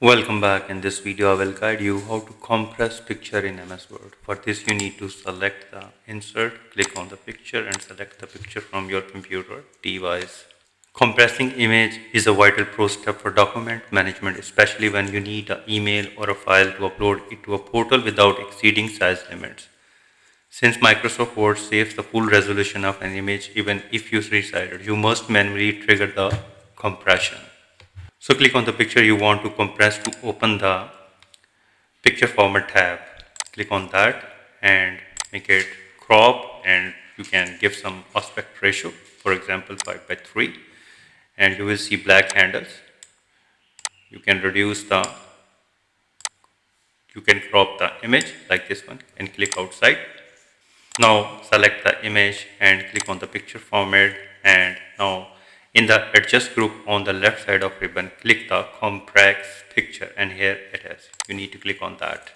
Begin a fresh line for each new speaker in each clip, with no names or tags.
Welcome back. In this video I will guide you how to compress picture in MS Word. For this you need to select the insert, click on the picture and select the picture from your computer device. Compressing image is a vital pro step for document management, especially when you need an email or a file to upload it to a portal without exceeding size limits. Since Microsoft Word saves the full resolution of an image even if you resize it, you must manually trigger the compression. So click on the picture you want to compress to open the picture format tab. Click on that and make it crop, and you can give some aspect ratio, for example 5:3, and you will see black handles. You can crop the image like this one and click outside. Now select the image and click on the picture format, and now in the adjust group on the left side of ribbon, click the compress picture, and here it is. You need to click on that.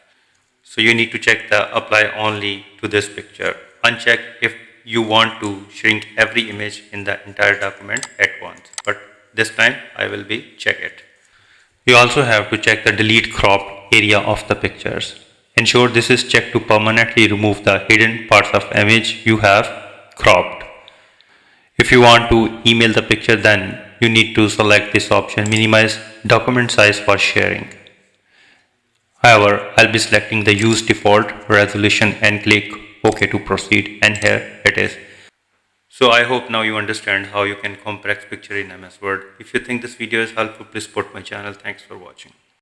So you need to check the apply only to this picture. Uncheck if you want to shrink every image in the entire document at once. But this time I will be check it. You also have to check the delete cropped area of the pictures. Ensure this is checked to permanently remove the hidden parts of image you have cropped. If you want to email the picture, then you need to select this option, minimize document size for sharing. However, I'll be selecting the use default resolution and click OK to proceed, and here it is. So I hope now you understand how you can compress picture in MS Word. If you think this video is helpful, please support my channel. Thanks for watching.